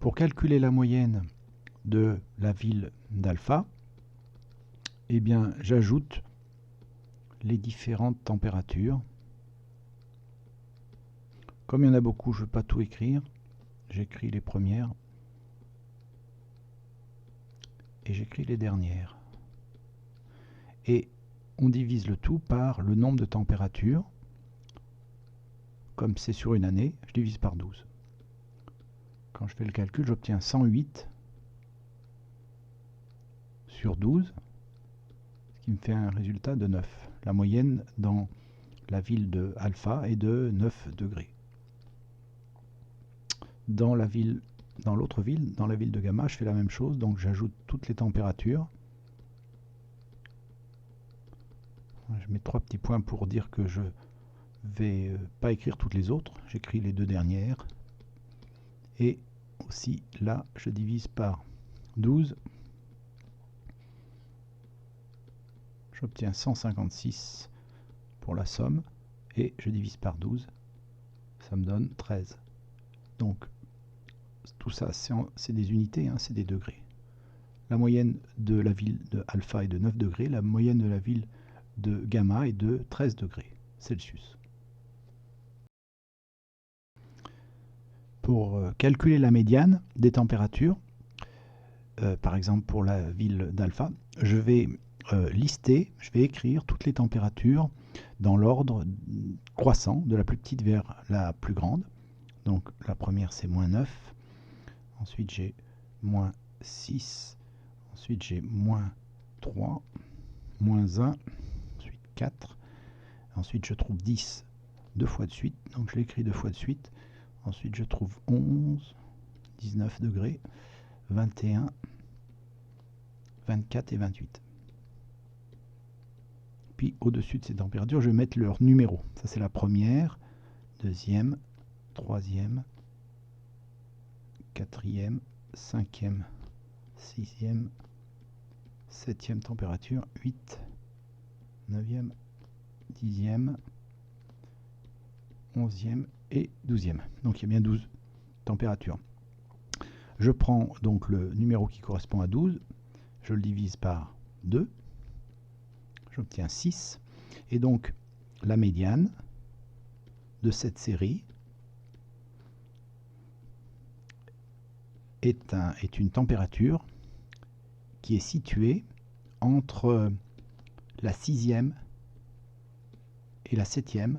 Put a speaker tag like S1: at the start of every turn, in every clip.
S1: Pour calculer la moyenne de la ville d'alpha, eh bien, j'ajoute les différentes températures. Comme il y en a beaucoup, je ne veux pas tout écrire. J'écris les premières et j'écris les dernières. Et on divise le tout par le nombre de températures. Comme c'est sur une année, je divise par 12. Quand je fais le calcul, j'obtiens 108 sur 12, ce qui me fait un résultat de 9. La moyenne dans la ville de alpha est de 9 degrés. Dans l'autre ville, dans la ville de gamma, je fais la même chose, donc j'ajoute toutes les températures. Je mets 3 petits points pour dire que je vais pas écrire toutes les autres, j'écris les 2 dernières. Et aussi là, je divise par 12. J'obtiens 156 pour la somme et je divise par 12, ça me donne 13. Donc tout ça c'est des unités, hein, c'est des degrés. La moyenne de la ville de alpha est de 9 degrés, la moyenne de la ville de gamma est de 13 degrés Celsius. Pour calculer la médiane des températures, par exemple pour la ville d'alpha, je vais lister, je vais écrire toutes les températures dans l'ordre croissant, de la plus petite vers la plus grande. Donc la première c'est moins 9, ensuite j'ai moins 6, ensuite j'ai moins 3, moins 1, ensuite 4, ensuite je trouve 10 deux fois de suite, donc je l'écris 2 fois de suite, ensuite je trouve 11, 19 degrés, 21, 24 et 28. Puis au-dessus de ces températures, je vais mettre leur numéro. Ça c'est la première, deuxième, troisième, quatrième, cinquième, sixième, septième température, 8, neuvième, dixième, onzième et 12e. Donc il y a bien 12 températures. Je prends donc le numéro qui correspond à 12, je le divise par 2, j'obtiens 6, et donc la médiane de cette série est une température qui est située entre la 6e et la 7e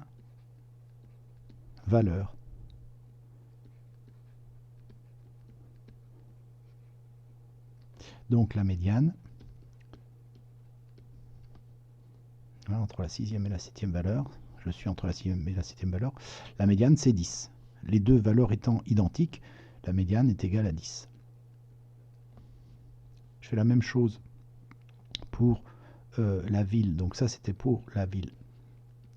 S1: valeur. Donc la médiane, voilà, entre la 6e et la 7e valeur, je suis entre la 6e et la 7e valeur, la médiane c'est 10. Les deux valeurs étant identiques, la médiane est égale à 10. Je fais la même chose pour la ville, donc ça c'était pour la ville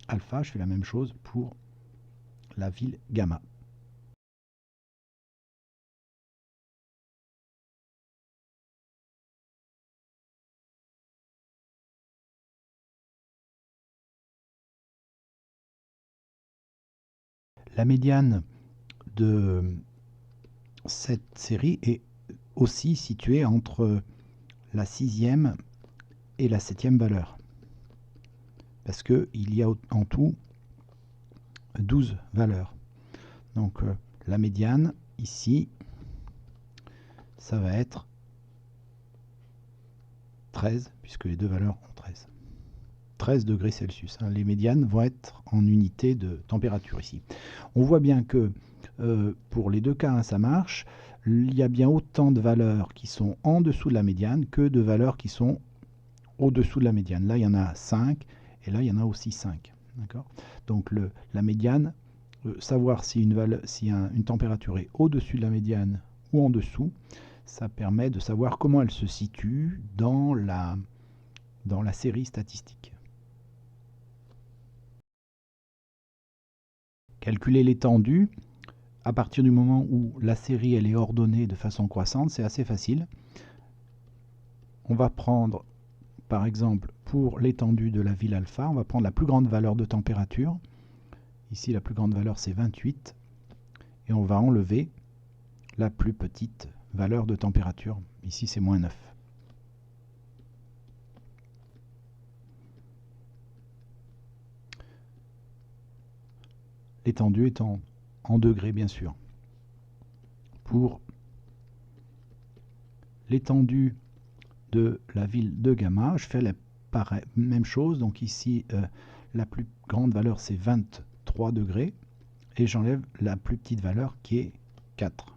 S1: alpha, je fais la même chose pour la ville gamma. La médiane de cette série est aussi située entre la 6e et la 7e valeur. Parce qu'il y a en tout 12 valeurs. Donc la médiane, ici, ça va être 13, puisque les deux valeurs ont 13. 13 degrés Celsius. Hein. Les médianes vont être en unité de température ici. On voit bien que pour les deux cas, hein, ça marche. Il y a bien autant de valeurs qui sont en dessous de la médiane que de valeurs qui sont au-dessous de la médiane. Là, il y en a 5 et là, il y en a aussi 5. Donc la médiane, savoir si une température est au-dessus de la médiane ou en dessous, ça permet de savoir comment elle se situe dans la série statistique. Calculer l'étendue, à partir du moment où la série elle est ordonnée de façon croissante, c'est assez facile. On va prendre par exemple, pour l'étendue de la ville alpha, on va prendre la plus grande valeur de température. Ici, la plus grande valeur, c'est 28. Et on va enlever la plus petite valeur de température. Ici, c'est -9. L'étendue étant en degrés, bien sûr. Pour l'étendue de la ville de gamma, je fais la même chose. Donc ici, la plus grande valeur, c'est 23 degrés. Et j'enlève la plus petite valeur qui est 4.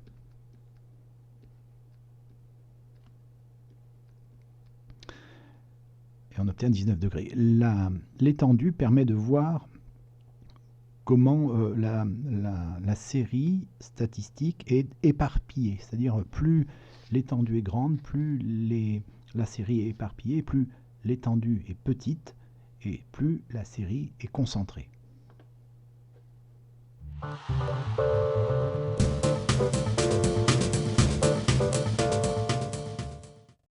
S1: Et on obtient 19 degrés. L'étendue permet de voir comment la série statistique est éparpillée. C'est-à-dire, plus l'étendue est grande, plus la série est éparpillée, plus l'étendue est petite, et plus la série est concentrée.